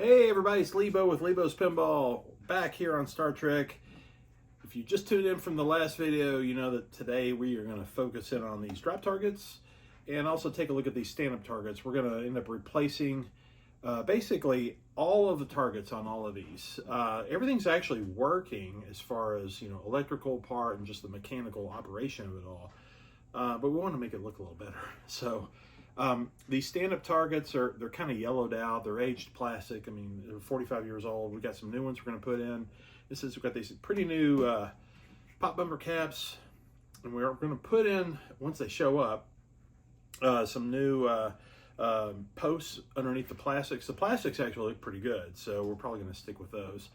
Hey everybody, it's Lebo with Lebo's Pinball, back here on Star Trek. If you just tuned in from the last video, you know that today we are going to focus in on these drop targets and also take a look at these stand-up targets. We're going to end up replacing basically all of the targets on all of these. Everything's actually working as far as, electrical part and just the mechanical operation of it all. But we want to make it look a little better. So these stand-up targets they're kind of yellowed out. They're aged plastic. I mean, they're 45 years old. We got some new ones we're going to put in. We've got these pretty new pop bumper caps, and we're going to put in, once they show up, some new posts underneath the plastics. The plastics actually look pretty good, so we're probably going to stick with those.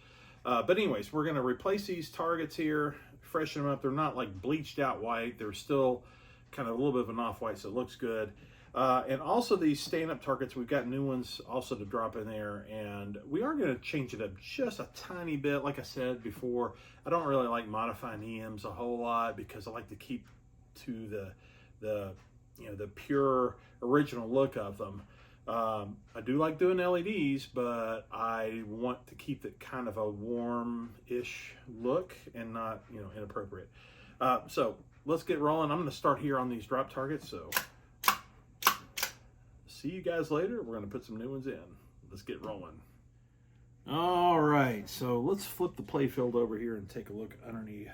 But anyways, we're going to replace these targets here, freshen them up. They're not like bleached out white. They're still kind of a little bit of an off-white, so it looks good. And also these stand-up targets, we've got new ones also to drop in there, and we are going to change it up just a tiny bit. Like I said before, I don't really like modifying EMs a whole lot because I like to keep to the pure original look of them. I do like doing LEDs, but I want to keep it kind of a warm-ish look and not inappropriate. So let's get rolling. I'm going to start here on these drop targets. So see you guys later. We're going to put some new ones in. Let's get rolling. All right, so let's flip the playfield over here and take a look underneath.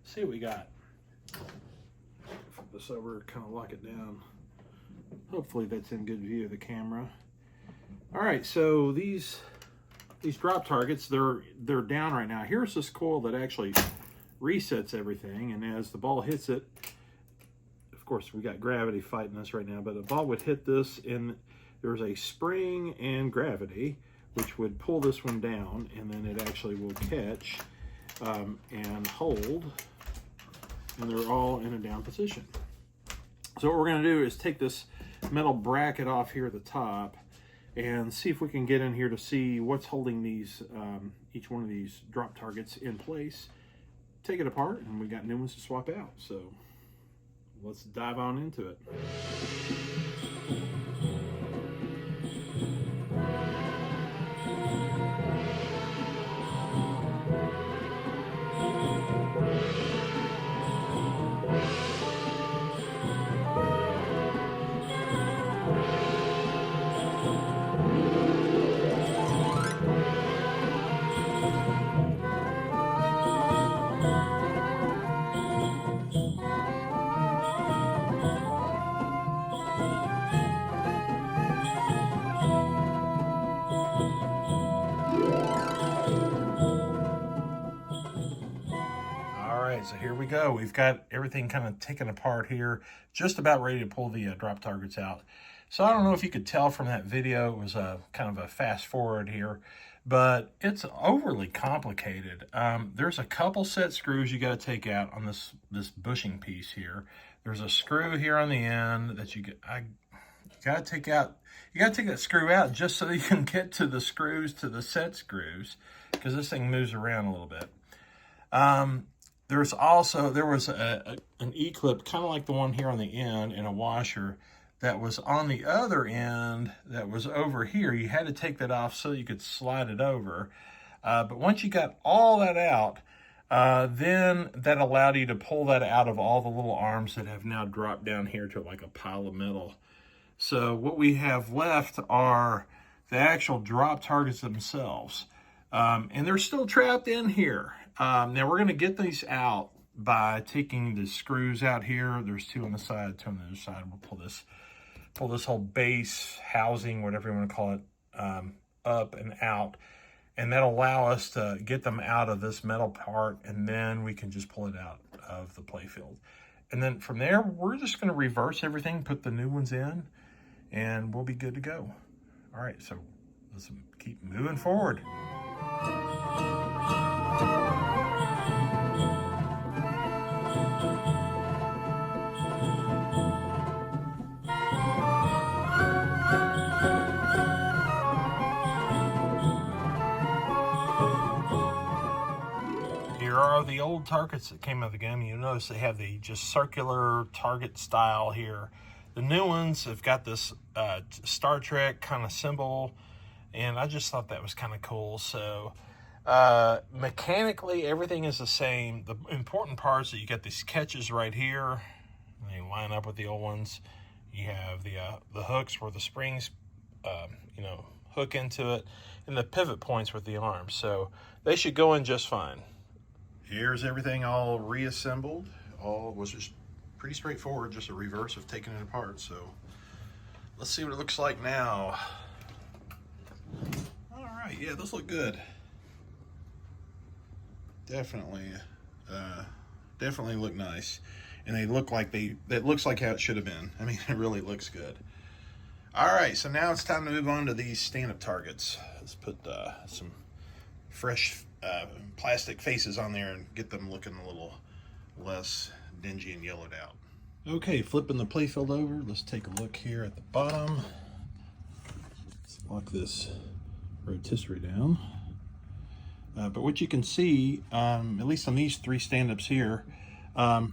See what we got. Flip this over, kind of lock it down. Hopefully that's in good view of the camera. All right, so these drop targets, they're down right now. Here's this coil that actually resets everything, and as the ball hits it, of course we got gravity fighting us right now, but the ball would hit this and there's a spring and gravity which would pull this one down, and then it actually will catch and hold, and they're all in a down position. So what we're going to do is take this metal bracket off here at the top and see if we can get in here to see what's holding these each one of these drop targets in place. Take it apart, and we got new ones to swap out. So let's dive on into it. So here we go. We've got everything kind of taken apart here, just about ready to pull the drop targets out. So I don't know if you could tell from that video, it was a kind of a fast forward here, but it's overly complicated. There's a couple set screws you got to take out on this bushing piece here. There's a screw here on the end that you got to take out. You got to take that screw out just so you can get to the screws, to the set screws, because this thing moves around a little bit. There was an E-clip, kind of like the one here on the end, and a washer that was on the other end that was over here. You had to take that off so you could slide it over. But once you got all that out, then that allowed you to pull that out of all the little arms that have now dropped down here to like a pile of metal. So what we have left are the actual drop targets themselves. And they're still trapped in here. Now we're going to get these out by taking the screws out here. There's two on the side, two on the other side. We'll pull this whole base housing, whatever you want to call it, up and out. And that'll allow us to get them out of this metal part, and then we can just pull it out of the playfield. And then from there, we're just going to reverse everything, put the new ones in, and we'll be good to go. All right, so let's keep moving forward. Here are the old targets that came out of the game. You'll notice they have the just circular target style here. The new ones have got this Star Trek kind of symbol and I just thought that was kind of cool. So mechanically, everything is the same. The important part is that you got these catches right here, and they line up with the old ones. You have the hooks where the springs, you know, hook into it, and the pivot points with the arms. So they should go in just fine. Here's everything all reassembled. All was just pretty straightforward, just a reverse of taking it apart. So let's see what it looks like now. All right, yeah, those look good. Definitely look nice, and they look like that looks like how it should have been. I mean, it really looks good. All right, so now it's time to move on to these stand-up targets. Let's put some fresh plastic faces on there and get them looking a little less dingy and yellowed out. Okay, flipping the playfield over, let's take a look here at the bottom. Let's lock this rotisserie down. But what you can see, at least on these three stand-ups here, one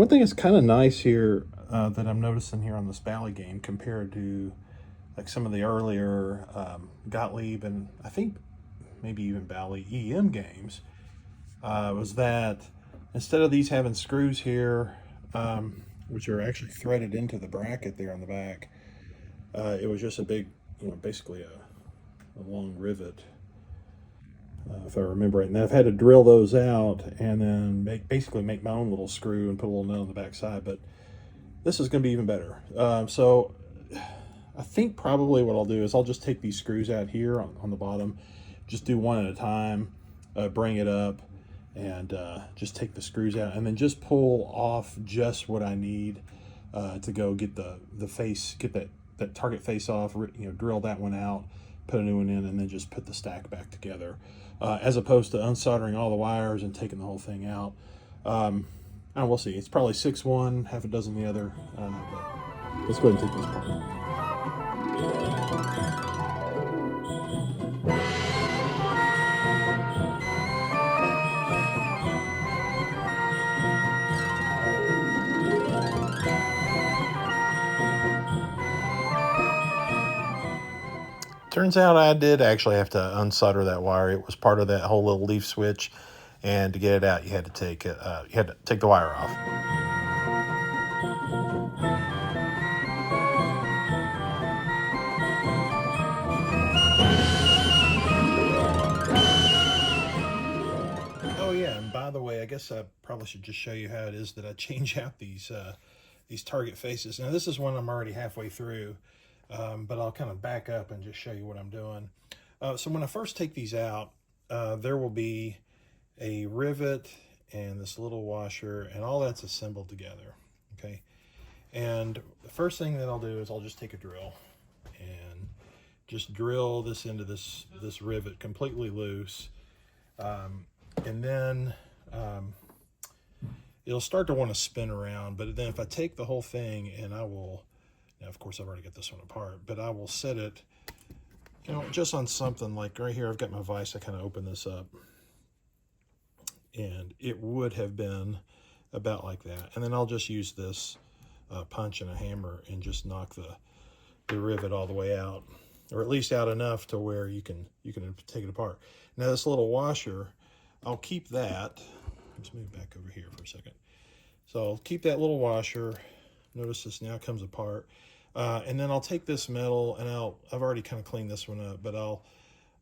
thing that's kind of nice here that I'm noticing here on this Bally game compared to like some of the earlier Gottlieb and I think maybe even Bally EM games, was that instead of these having screws here, which are actually threaded into the bracket there on the back, it was just a big, you know, basically a long rivet. If I remember right. And I've had to drill those out and then basically make my own little screw and put a little nut on the back side, but this is going to be even better. So I think probably what I'll do is I'll just take these screws out here on the bottom, just do one at a time, bring it up, and just take the screws out, and then just pull off just what I need to go get the face, get that target face off, you know, drill that one out, put a new one in, and then just put the stack back together, as opposed to unsoldering all the wires and taking the whole thing out. And we'll see. It's probably 6-1, half a dozen the other. I don't know, but let's go ahead and take this apart. Turns out I did actually have to unsolder that wire. It was part of that whole little leaf switch, and to get it out, you had to take the wire off. Oh yeah, and by the way, I guess I probably should just show you how it is that I change out these target faces. Now this is one I'm already halfway through. But I'll kind of back up and just show you what I'm doing. So when I first take these out, there will be a rivet and this little washer, and all that's assembled together, okay? And the first thing that I'll do is I'll just take a drill and just drill this into this rivet completely loose. And then it'll start to want to spin around, but then if I take the whole thing and I will, now, of course, I've already got this one apart, but I will set it, you know, just on something like right here. I've got my vise. I kind of open this up, and it would have been about like that. And then I'll just use this punch and a hammer and just knock the rivet all the way out, or at least out enough to where you can take it apart. Now, this little washer, I'll keep that. Let's move back over here for a second. So I'll keep that little washer. Notice this now comes apart. And then I'll take this metal, and I've already kind of cleaned this one up, but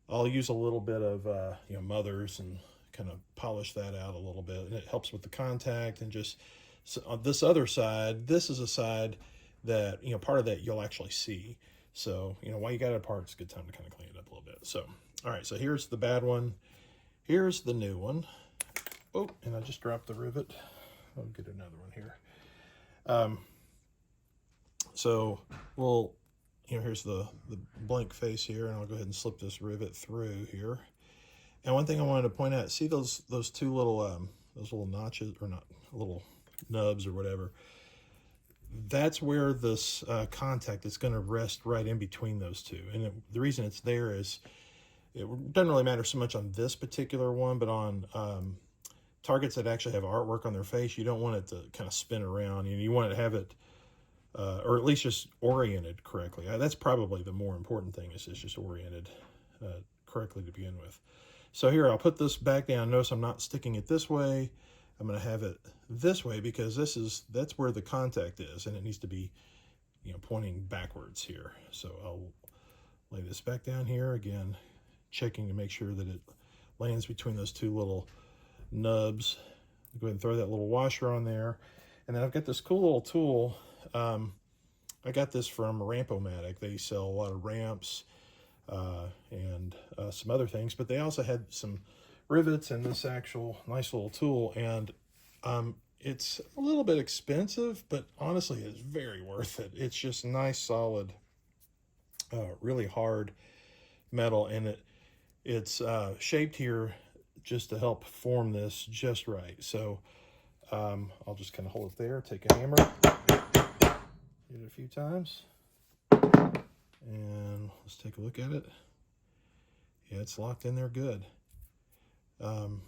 I'll use a little bit of you know, Mother's and kind of polish that out a little bit, and it helps with the contact. And just so on this other side, this is a side that, you know, part of that you'll actually see. So, you know, while you got it apart, it's a good time to kind of clean it up a little bit. So, all right, so here's the bad one. Here's the new one. Oh, and I just dropped the rivet. I'll get another one here. So we'll, you know, here's the blank face here, and I'll go ahead and slip this rivet through here. And one thing I wanted to point out, see those two little those little notches, or not, little nubs or whatever. That's where this contact is going to rest right in between those two. And the reason it's there is it doesn't really matter so much on this particular one, but on targets that actually have artwork on their face, you don't want it to kind of spin around. You know, you want to have it or at least just oriented correctly. That's probably the more important thing, is it's just oriented correctly to begin with. So here, I'll put this back down. Notice I'm not sticking it this way. I'm going to have it this way because that's where the contact is, and it needs to be, you know, pointing backwards here. So I'll lay this back down here again, checking to make sure that it lands between those two little nubs. Go ahead and throw that little washer on there. And then I've got this cool little tool. I got this from Ramp-O-Matic. They sell a lot of ramps and some other things, but they also had some rivets and this actual nice little tool. And it's a little bit expensive, but honestly, it's very worth it. It's just nice, solid, really hard metal, and it's shaped here just to help form this just right. So I'll just kind of hold it there, take a hammer, hit it a few times, and let's take a look at it. Yeah, it's locked in there good. And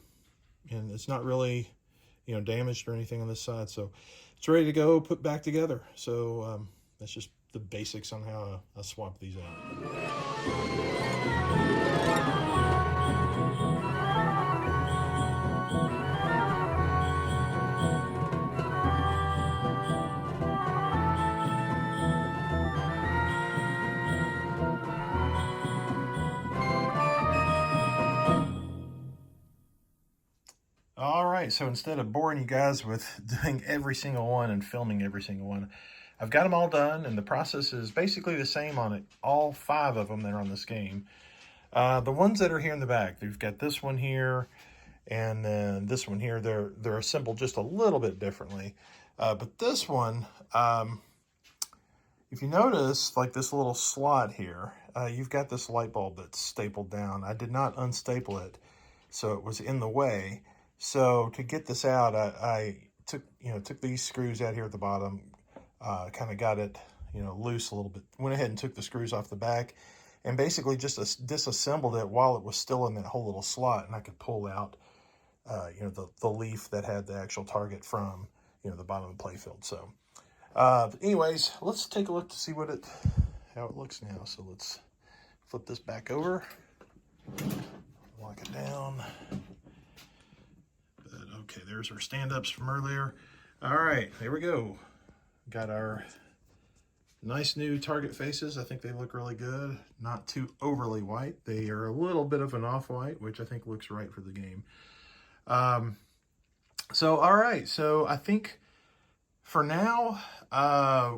it's not really, you know, damaged or anything on this side, so it's ready to go, put back together. So that's just the basics on how I swap these out. All right, so instead of boring you guys with doing every single one and filming every single one, I've got them all done, and the process is basically the same on it. All 5 of them that are on this game. The ones that are here in the back, we've got this one here, and then this one here. They're assembled just a little bit differently. But this one, if you notice, like this little slot here, you've got this light bulb that's stapled down. I did not unstaple it, so it was in the way. So to get this out, I took these screws out here at the bottom, kind of got it, loose a little bit. Went ahead and took the screws off the back, and basically just disassembled it while it was still in that whole little slot, and I could pull out, the leaf that had the actual target from, the bottom of the playfield. So, anyways, let's take a look to see how it looks now. So let's flip this back over, lock it down. Okay, there's our stand-ups from earlier. All right, here we go. Got our nice new target faces. I think they look really good. Not too overly white. They are a little bit of an off-white, which I think looks right for the game. So, all right. So I think for now,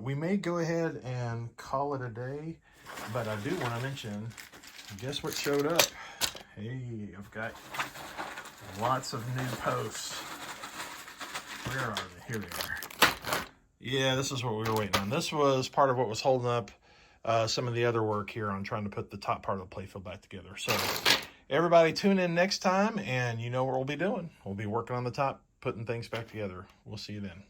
we may go ahead and call it a day. But I do want to mention, guess what showed up? Hey, I've got lots of new posts. Where are they? Here they are. Yeah, this is what we were waiting on. This was part of what was holding up some of the other work here on trying to put the top part of the playfield back together. So everybody tune in next time, and you know what we'll be doing. We'll be working on the top, putting things back together. We'll see you then.